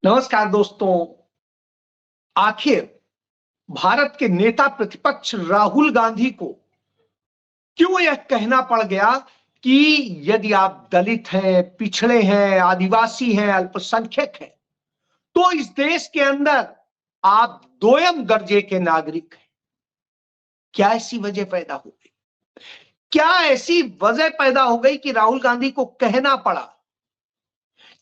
नमस्कार दोस्तों। आखिर भारत के नेता प्रतिपक्ष राहुल गांधी को क्यों यह कहना पड़ गया कि यदि आप दलित हैं, पिछड़े हैं, आदिवासी हैं, अल्पसंख्यक हैं, तो इस देश के अंदर आप दोयम दर्जे के नागरिक हैं। क्या ऐसी वजह पैदा हो गई? क्या ऐसी वजह पैदा हो गई कि राहुल गांधी को कहना पड़ा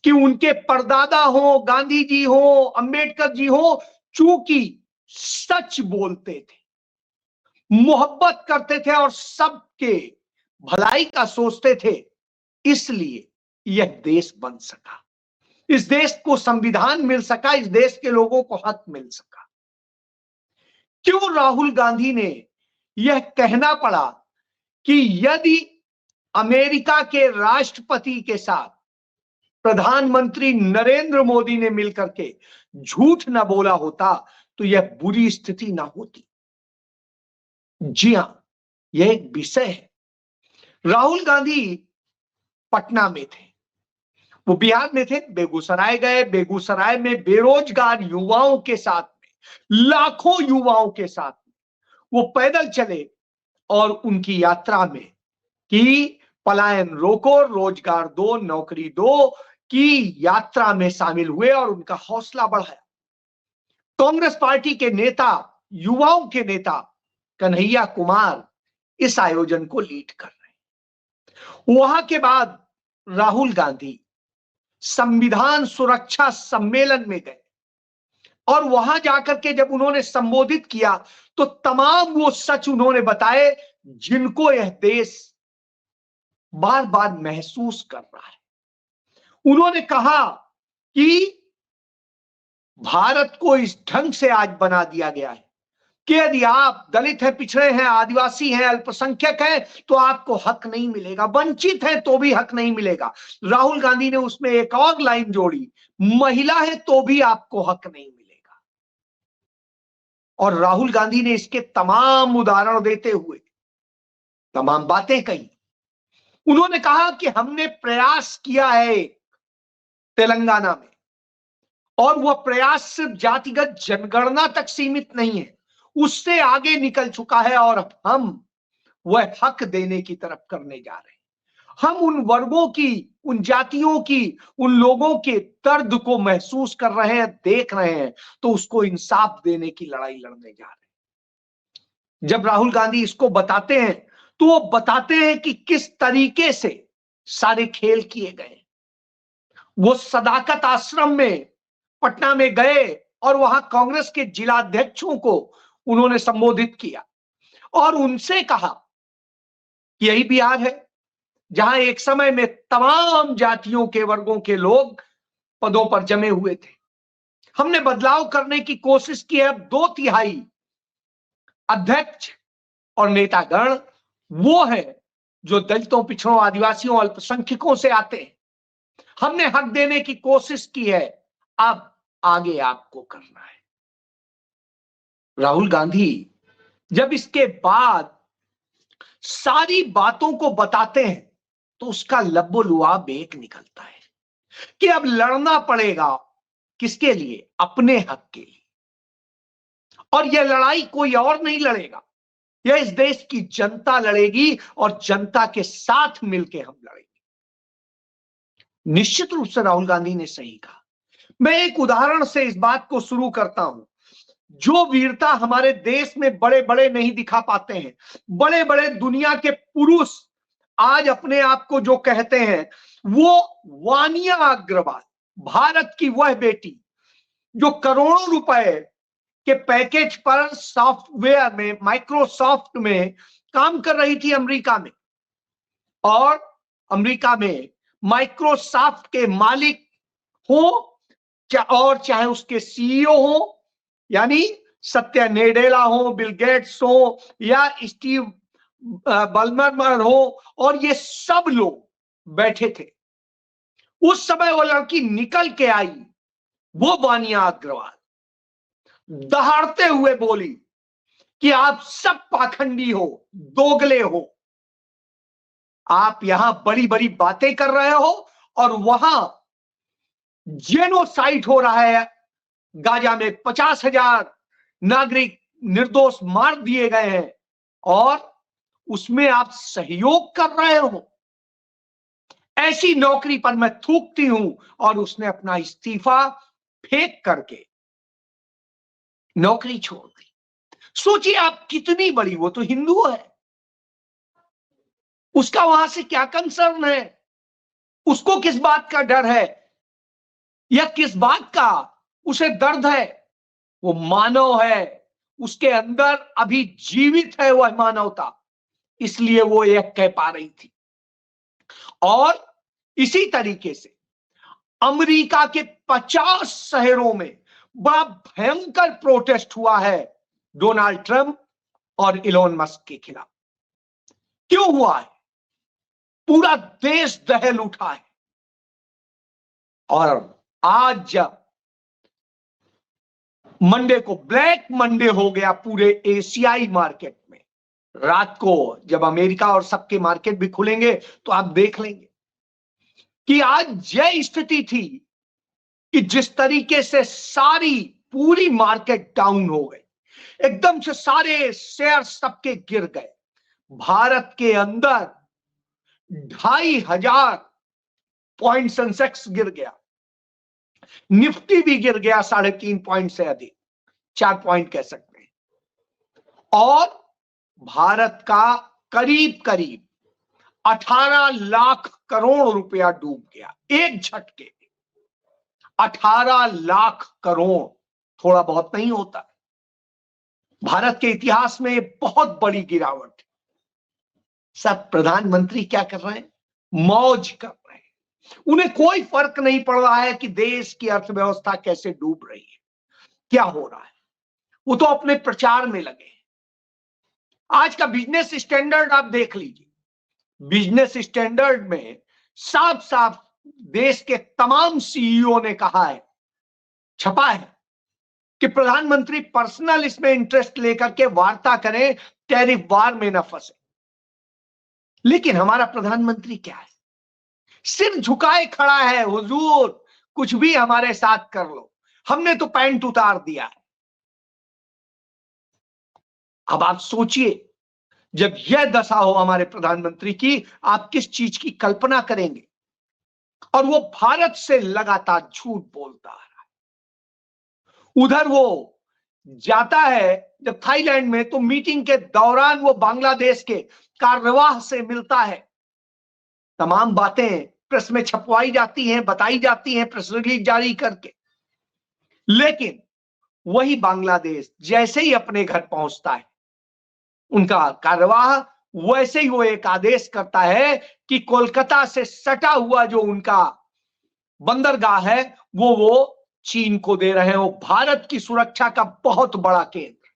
कि उनके परदादा हो, गांधी जी हो, अंबेडकर जी हो, चूंकि सच बोलते थे, मोहब्बत करते थे और सबके भलाई का सोचते थे, इसलिए यह देश बन सका, इस देश को संविधान मिल सका, इस देश के लोगों को हक मिल सका। क्यों राहुल गांधी ने यह कहना पड़ा कि यदि अमेरिका के राष्ट्रपति के साथ प्रधानमंत्री नरेंद्र मोदी ने मिलकर के झूठ न बोला होता तो यह बुरी स्थिति ना होती? जी हां, यह एक विषय है। राहुल गांधी पटना में थे, वो बिहार में थे, बेगूसराय गए। बेगूसराय में बेरोजगार युवाओं के साथ में, लाखों युवाओं के साथ में वो पैदल चले और उनकी यात्रा में कि पलायन रोको, रोजगार दो, नौकरी दो की यात्रा में शामिल हुए और उनका हौसला बढ़ाया। कांग्रेस पार्टी के नेता, युवाओं के नेता कन्हैया कुमार इस आयोजन को लीड कर रहे हैं। वहां के बाद राहुल गांधी संविधान सुरक्षा सम्मेलन में गए और वहां जाकर के जब उन्होंने संबोधित किया तो तमाम वो सच उन्होंने बताए जिनको यह देश बार बार महसूस कर रहा है। उन्होंने कहा कि भारत को इस ढंग से आज बना दिया गया है कि यदि आप दलित हैं, पिछड़े हैं, आदिवासी हैं, अल्पसंख्यक हैं तो आपको हक नहीं मिलेगा, वंचित हैं तो भी हक नहीं मिलेगा। राहुल गांधी ने उसमें एक और लाइन जोड़ी, महिला है तो भी आपको हक नहीं मिलेगा। और राहुल गांधी ने इसके तमाम उदाहरण देते हुए तमाम बातें कही। उन्होंने कहा कि हमने प्रयास किया है तेलंगाना में, और वह प्रयास सिर्फ जातिगत जनगणना तक सीमित नहीं है, उससे आगे निकल चुका है और हम वह हक देने की तरफ करने जा रहे हैं। हम उन वर्गों की, उन जातियों की, उन लोगों के दर्द को महसूस कर रहे हैं, देख रहे हैं, तो उसको इंसाफ देने की लड़ाई लड़ने जा रहे हैं। जब राहुल गांधी इसको बताते हैं तो वो बताते हैं कि किस तरीके से सारे खेल किए गए। वो सदाकत आश्रम में पटना में गए और वहां कांग्रेस के जिलाध्यक्षों को उन्होंने संबोधित किया और उनसे कहा कि यही बिहार है जहां एक समय में तमाम जातियों के, वर्गों के लोग पदों पर जमे हुए थे। हमने बदलाव करने की कोशिश की है। अब 2/3 अध्यक्ष और नेतागण वो है जो दलितों, पिछड़ों, आदिवासियों, अल्पसंख्यकों से आते हैं। हमने हक देने की कोशिश की है, अब आगे आपको करना है। राहुल गांधी जब इसके बाद सारी बातों को बताते हैं तो उसका लब्बो-लुआब एक निकलता है कि अब लड़ना पड़ेगा। किसके लिए? अपने हक के लिए। और यह लड़ाई कोई और नहीं लड़ेगा, यह इस देश की जनता लड़ेगी और जनता के साथ मिलकर हम लड़ेंगे। निश्चित रूप से राहुल गांधी ने सही कहा। मैं एक उदाहरण से इस बात को शुरू करता हूं। जो वीरता हमारे देश में बड़े बड़े नहीं दिखा पाते हैं, बड़े बड़े दुनिया के पुरुष आज अपने आप को जो कहते हैं, वो वानिया अग्रवाल, भारत की वह बेटी जो करोड़ों रुपए के पैकेज पर सॉफ्टवेयर में, माइक्रोसॉफ्ट में काम कर रही थी अमेरिका में, और अमेरिका में माइक्रोसॉफ्ट के मालिक हो और चाहे उसके सीईओ हो, यानी सत्या नेडेला हो, बिल गेट्स हो या स्टीव बलमर हो, और ये सब लोग बैठे थे। उस समय वो लड़की निकल के आई, वो वानिया अग्रवाल, दहाड़ते हुए बोली कि आप सब पाखंडी हो, दोगले हो, आप यहां बड़ी बड़ी बातें कर रहे हो और वहां जेनोसाइड हो रहा है, गाजा में 50,000 नागरिक निर्दोष मार दिए गए हैं, और उसमें आप सहयोग कर रहे हो। ऐसी नौकरी पर मैं थूकती हूं। और उसने अपना इस्तीफा फेंक करके नौकरी छोड़ दी। सोचिए आप कितनी बड़ी, वो तो हिंदू है, उसका वहां से क्या कंसर्न है, उसको किस बात का डर है, या किस बात का उसे दर्द है। वो मानव है, उसके अंदर अभी जीवित है वह मानवता, इसलिए वो एक कह पा रही थी। और इसी तरीके से अमेरिका के 50 शहरों में बड़ा भयंकर प्रोटेस्ट हुआ है डोनाल्ड ट्रंप और इलोन मस्क के खिलाफ। क्यों हुआ है? पूरा देश दहल उठा है। और आज जब मंडे को ब्लैक मंडे हो गया पूरे एशियाई मार्केट में, रात को जब अमेरिका और सबके मार्केट भी खुलेंगे तो आप देख लेंगे कि आज यह स्थिति थी कि जिस तरीके से सारी पूरी मार्केट डाउन हो गई, एकदम से सारे शेयर सबके गिर गए। भारत के अंदर 2,500 पॉइंट सेंसेक्स गिर गया, निफ्टी भी गिर गया 3.5 पॉइंट से अधिक, 4 पॉइंट कह सकते हैं। और भारत का करीब करीब 18 लाख करोड़ रुपया डूब गया एक झटके। 18 लाख करोड़ थोड़ा बहुत नहीं होता। भारत के इतिहास में बहुत बड़ी गिरावट। सब प्रधानमंत्री क्या कर रहे हैं? मौज कर रहे हैं। उन्हें कोई फर्क नहीं पड़ रहा है कि देश की अर्थव्यवस्था कैसे डूब रही है, क्या हो रहा है। वो तो अपने प्रचार में लगे हैं। आज का बिजनेस स्टैंडर्ड आप देख लीजिए। बिजनेस स्टैंडर्ड में साफ साफ देश के तमाम सीईओ ने कहा है, छपा है, कि प्रधानमंत्री पर्सनल इसमें इंटरेस्ट लेकर के वार्ता करें, टैरिफ वार में न फंसे। लेकिन हमारा प्रधानमंत्री क्या है? सिर झुकाए खड़ा है, हुजूर कुछ भी हमारे साथ कर लो, हमने तो पैंट उतार दिया है। अब आप सोचिए, जब यह दशा हो हमारे प्रधानमंत्री की, आप किस चीज की कल्पना करेंगे? और वो भारत से लगातार झूठ बोलता है। उधर वो जाता है जब थाईलैंड में, तो मीटिंग के दौरान वो बांग्लादेश के कार्यवाह से मिलता है। तमाम बातें प्रेस में छपवाई जाती हैं, बताई जाती हैं प्रेस रिलीज जारी करके। लेकिन वही बांग्लादेश जैसे ही अपने घर पहुंचता है, उनका कार्यवाह वैसे ही वो एक आदेश करता है कि कोलकाता से सटा हुआ जो उनका बंदरगाह है वो चीन को दे रहे हैं। वो भारत की सुरक्षा का बहुत बड़ा केंद्र।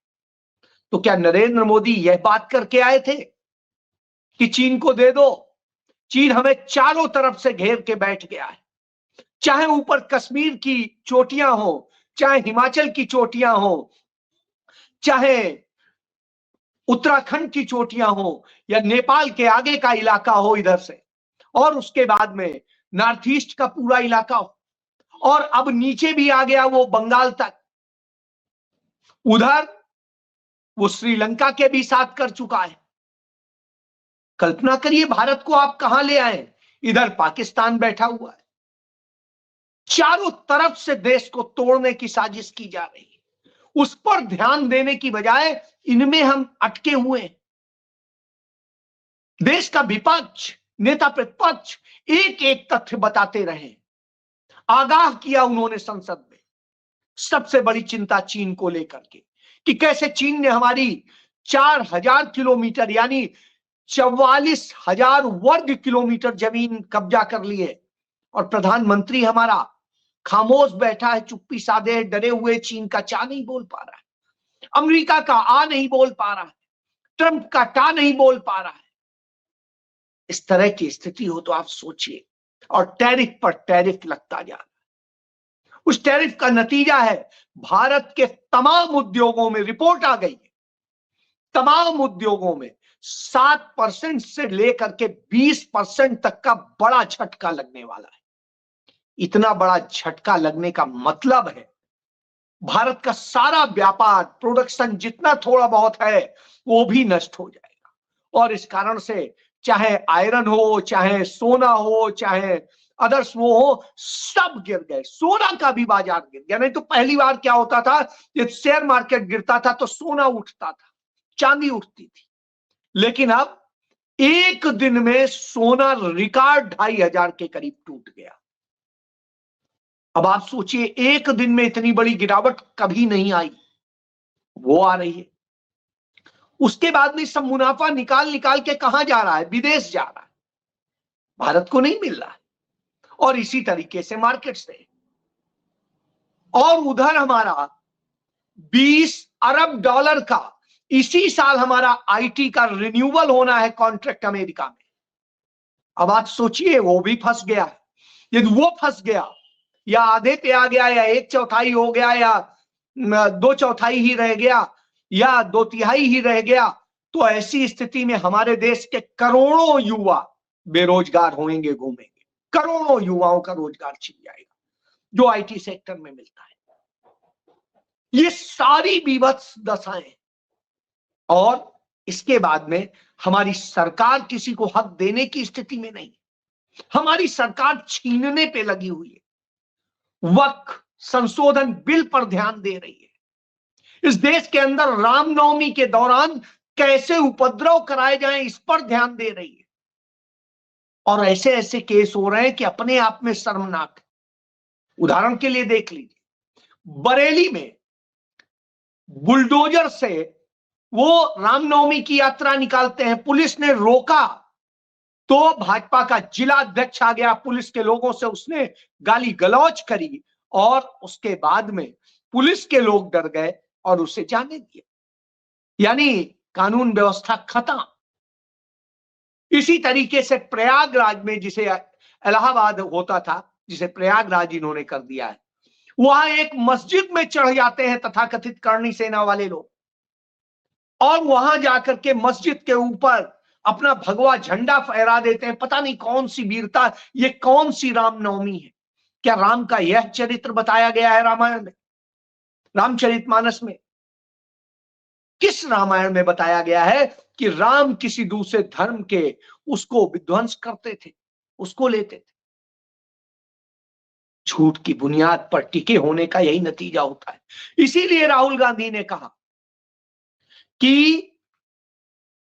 तो क्या नरेंद्र मोदी यह बात करके आए थे कि चीन को दे दो? चीन हमें चारों तरफ से घेर के बैठ गया है। चाहे ऊपर कश्मीर की चोटियां हो, चाहे हिमाचल की चोटियां हो, चाहे उत्तराखंड की चोटियां हो, या नेपाल के आगे का इलाका हो इधर से, और उसके बाद में नॉर्थ ईस्ट का पूरा इलाका हो, और अब नीचे भी आ गया वो बंगाल तक। उधर वो श्रीलंका के भी साथ कर चुका है। कल्पना करिए भारत को आप कहां ले आए। इधर पाकिस्तान बैठा हुआ है। चारों तरफ से देश को तोड़ने की साजिश की जा रही है। उस पर ध्यान देने की बजाय इनमें हम अटके हुए हैं। देश का विपक्ष, नेता प्रतिपक्ष एक एक तथ्य बताते रहे, आगाह किया उन्होंने संसद में। सबसे बड़ी चिंता चीन को लेकर के, कि कैसे चीन ने हमारी 4,000 किलोमीटर यानी 44,000 वर्ग किलोमीटर जमीन कब्जा कर ली है, और प्रधानमंत्री हमारा खामोश बैठा है, चुप्पी साधे, डरे हुए। चीन का चा नहीं बोल पा रहा है, अमेरिका का आ नहीं बोल पा रहा है, ट्रंप का टा नहीं बोल पा रहा है। इस तरह की स्थिति हो तो आप सोचिए। और टैरिफ पर टैरिफ लगता जा रहा है। उस टैरिफ का नतीजा है भारत के तमाम उद्योगों में, रिपोर्ट आ गई है, तमाम उद्योगों में 7% से लेकर के 20% तक का बड़ा झटका लगने वाला है। इतना बड़ा झटका लगने का मतलब है भारत का सारा व्यापार, प्रोडक्शन जितना थोड़ा बहुत है वो भी नष्ट हो जाएगा। और इस कारण से चाहे आयरन हो, चाहे सोना हो, चाहे अदर्स वो हो, सब गिर गए। सोना का भी बाजार गिर गया। नहीं तो पहली बार क्या होता था, जब शेयर मार्केट गिरता था तो सोना उठता था, चांदी उठती थी। लेकिन अब एक दिन में सोना रिकॉर्ड 2500 के करीब टूट गया। अब आप सोचिए, एक दिन में इतनी बड़ी गिरावट कभी नहीं आई, वो आ रही है। उसके बाद में सब मुनाफा निकाल निकाल के कहां जा रहा है? विदेश जा रहा है, भारत को नहीं मिल रहा है। और इसी तरीके से मार्केट से, और उधर हमारा 20 अरब डॉलर का इसी साल हमारा आईटी का रिन्यूअल होना है कॉन्ट्रैक्ट अमेरिका में। अब आप सोचिए, वो भी फंस गया है। यदि वो फंस गया, या आधे पे आ गया, या 1/4 हो गया, या 2/4 ही रह गया, या 2/3 ही रह गया, तो ऐसी स्थिति में हमारे देश के करोड़ों युवा बेरोजगार होंगे, घूमेंगे। करोड़ों युवाओं का रोजगार छिन जाएगा जो आईटी सेक्टर में मिलता है। ये सारी बीभत्स दशाएं, और इसके बाद में हमारी सरकार किसी को हक देने की स्थिति में नहीं। हमारी सरकार छीनने पे लगी हुई है। वक्फ संशोधन बिल पर ध्यान दे रही है। इस देश के अंदर रामनवमी के दौरान कैसे उपद्रव कराए जाएं, इस पर ध्यान दे रही है। और ऐसे ऐसे केस हो रहे हैं कि अपने आप में शर्मनाक है। उदाहरण के लिए देख लीजिए, बरेली में बुलडोजर से वो रामनवमी की यात्रा निकालते हैं, पुलिस ने रोका तो भाजपा का जिला अध्यक्ष आ गया, पुलिस के लोगों से उसने गाली गलौज करी, और उसके बाद में पुलिस के लोग डर गए और उसे जाने दिया। यानी कानून व्यवस्था खत्म। इसी तरीके से प्रयागराज में, जिसे इलाहाबाद होता था, जिसे प्रयागराज इन्होंने कर दिया है, वहां एक मस्जिद में चढ़ जाते हैं तथाकथित करणी सेना वाले लोग, और वहां जाकर के मस्जिद के ऊपर अपना भगवा झंडा फहरा देते हैं। पता नहीं कौन सी वीरता, ये कौन सी रामनवमी है? क्या राम का यह चरित्र बताया गया है रामायण में, रामचरितमानस में? किस रामायण में बताया गया है कि राम किसी दूसरे धर्म के उसको विध्वंस करते थे, उसको लेते थे? झूठ की बुनियाद पर टिके होने का यही नतीजा होता है। इसीलिए राहुल गांधी ने कहा कि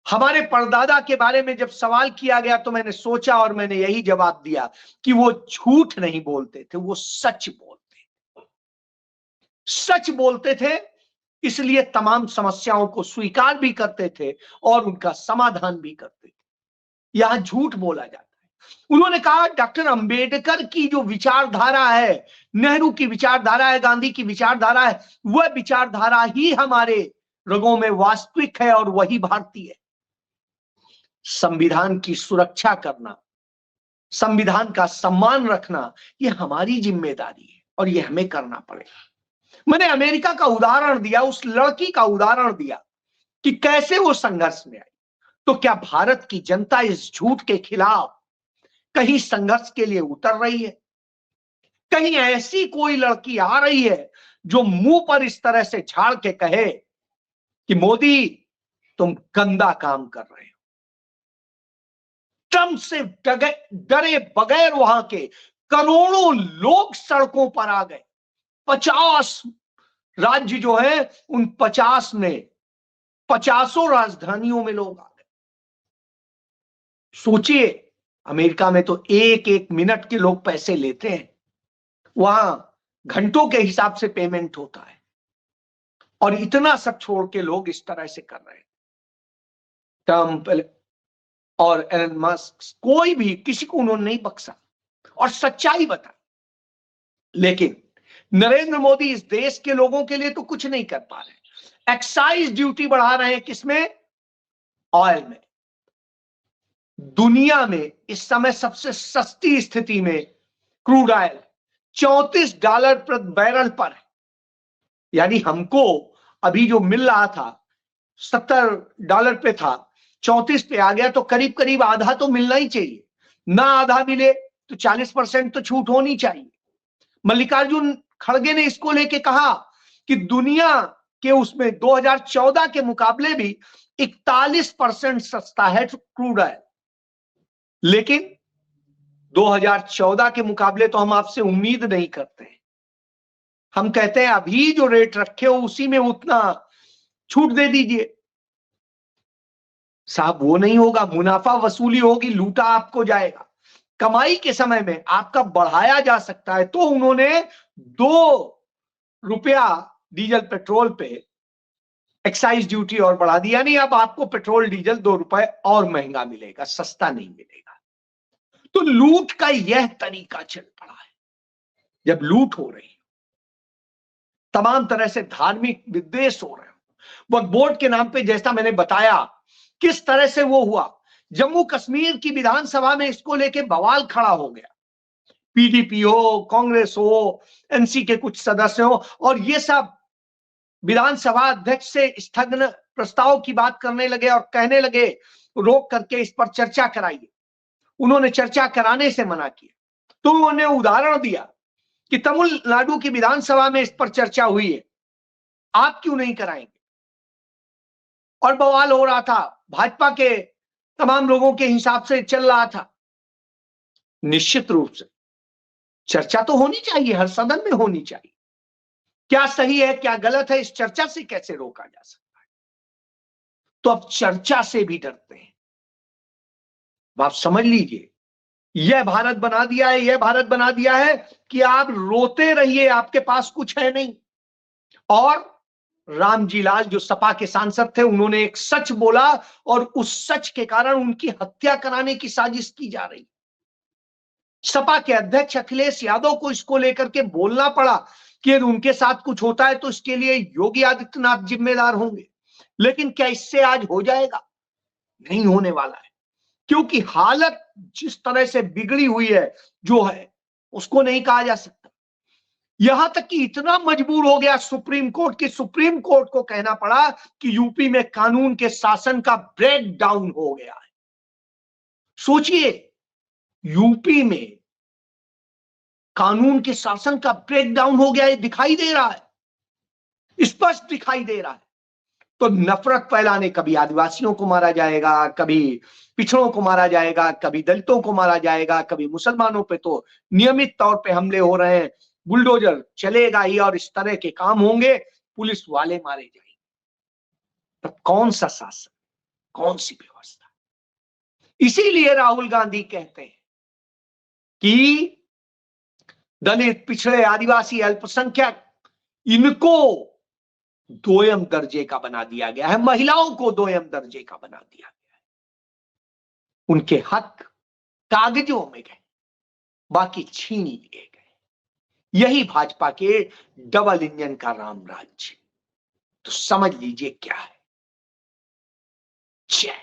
हमारे परदादा के बारे में जब सवाल किया गया तो मैंने सोचा और मैंने यही जवाब दिया कि वो झूठ नहीं बोलते थे, वो सच बोलते थे। इसलिए तमाम समस्याओं को स्वीकार भी करते थे और उनका समाधान भी करते थे। यहां झूठ बोला जाता है। उन्होंने कहा डॉक्टर अंबेडकर की जो विचारधारा है, नेहरू की विचारधारा है, गांधी की विचारधारा है, वह विचारधारा ही हमारे रगों में वास्तविक है और वही भारतीय है। संविधान की सुरक्षा करना, संविधान का सम्मान रखना, यह हमारी जिम्मेदारी है और यह हमें करना पड़ेगा। मैंने अमेरिका का उदाहरण दिया, उस लड़की का उदाहरण दिया कि कैसे वो संघर्ष में आई। तो क्या भारत की जनता इस झूठ के खिलाफ कहीं संघर्ष के लिए उतर रही है? कहीं ऐसी कोई लड़की आ रही है जो मुंह पर इस तरह से झाड़ के कहे कि मोदी तुम गंदा काम कर रहे हो? ट्रंप से डरे बगैर वहां के करोड़ों लोग सड़कों पर आ गए। 50 राज्य जो है, उन 50 में 50 राजधानियों में लोग आ गए। सोचिए, अमेरिका में तो एक एक मिनट के लोग पैसे लेते हैं, वहां घंटों के हिसाब से पेमेंट होता है, और इतना सब छोड़ के लोग इस तरह से कर रहे हैं। ट्रंप और एलन मस्क, कोई भी किसी को उन्होंने नहीं बख्शा और सच्चाई बताई। लेकिन नरेंद्र मोदी इस देश के लोगों के लिए तो कुछ नहीं कर पा रहे। एक्साइज ड्यूटी बढ़ा रहे हैं, किसमें? ऑयल में। दुनिया में इस समय सबसे सस्ती स्थिति में क्रूड ऑयल $34 प्रति बैरल पर है। यानी हमको अभी जो मिल रहा था $70 पे था, 34 पे आ गया, तो करीब करीब आधा तो मिलना ही चाहिए। ना आधा मिले तो 40% तो छूट होनी चाहिए। मल्लिकार्जुन खड़गे ने इसको लेके कहा कि दुनिया के उसमें 2014 के मुकाबले भी 41% सस्ता है क्रूड ऑयल, लेकिन 2014 के मुकाबले तो हम आपसे उम्मीद नहीं करते हैं। हम कहते हैं अभी जो रेट रखे हो उसी में उतना छूट दे दीजिए। साहब वो नहीं होगा, मुनाफा वसूली होगी, लूटा आपको जाएगा। कमाई के समय में आपका बढ़ाया जा सकता है, तो उन्होंने 2 रुपया डीजल पेट्रोल पे एक्साइज ड्यूटी और बढ़ा दी, यानी अब आपको पेट्रोल डीजल 2 रुपए और महंगा मिलेगा, सस्ता नहीं मिलेगा। तो लूट का यह तरीका चल पड़ा है। जब लूट हो रही है, तमाम तरह से धार्मिक विद्वेष हो रहे हो, वक्फ बोर्ड के नाम पे जैसा मैंने बताया किस तरह से वो हुआ, जम्मू कश्मीर की विधानसभा में इसको लेके बवाल खड़ा हो गया। पीडीपी हो, कांग्रेस हो, एनसी के कुछ सदस्य हो, और ये सब विधानसभा अध्यक्ष से स्थगन प्रस्ताव की बात करने लगे और कहने लगे रोक करके इस पर चर्चा कराइए। उन्होंने चर्चा कराने से मना किया। तो उन्होंने उदाहरण दिया कि तमिलनाडु की विधानसभा में इस पर चर्चा हुई है, आप क्यों नहीं कराएंगे? और बवाल हो रहा था, भाजपा के तमाम लोगों के हिसाब से चल रहा था। निश्चित रूप से चर्चा तो होनी चाहिए, हर सदन में होनी चाहिए। क्या सही है क्या गलत है, इस चर्चा से कैसे रोका जा सकता है? तो अब चर्चा से भी डरते हैं। आप समझ लीजिए, यह भारत बना दिया है, यह भारत बना दिया है कि आप रोते रहिए, आपके पास कुछ है नहीं। और रामजी लाल जो सपा के सांसद थे, उन्होंने एक सच बोला और उस सच के कारण उनकी हत्या कराने की साजिश की जा रही। सपा के अध्यक्ष अखिलेश यादव को इसको लेकर के बोलना पड़ा कि यदि उनके साथ कुछ होता है तो इसके लिए योगी आदित्यनाथ जिम्मेदार होंगे। लेकिन क्या इससे आज हो जाएगा? नहीं होने वाला है, क्योंकि हालत जिस तरह से बिगड़ी हुई है जो है उसको नहीं कहा जा सकता। यहां तक कि इतना मजबूर हो गया सुप्रीम कोर्ट की, सुप्रीम कोर्ट को कहना पड़ा कि यूपी में कानून के शासन का ब्रेक डाउन हो गया है। सोचिए, यूपी में कानून के शासन का ब्रेक डाउन हो गया है, दिखाई दे रहा है, स्पष्ट दिखाई दे रहा है। तो नफरत फैलाने, कभी आदिवासियों को मारा जाएगा, कभी पिछड़ों को मारा जाएगा, कभी दलितों को मारा जाएगा, कभी मुसलमानों पे तो नियमित तौर पे हमले हो रहे हैं, बुलडोजर चलेगा ही और इस तरह के काम होंगे, पुलिस वाले मारे जाएंगे। तो कौन सा शासन, कौन सी व्यवस्था? इसीलिए राहुल गांधी कहते हैं कि दलित, पिछड़े, आदिवासी, अल्पसंख्यक, इनको दोयम दर्जे का बना दिया गया है, महिलाओं को दोयम दर्जे का बना दिया गया है। उनके हक कागजों में गए, बाकी छीन लिए गए। यही भाजपा के डबल इंजन का राम राज्य। तो समझ लीजिए क्या है। जय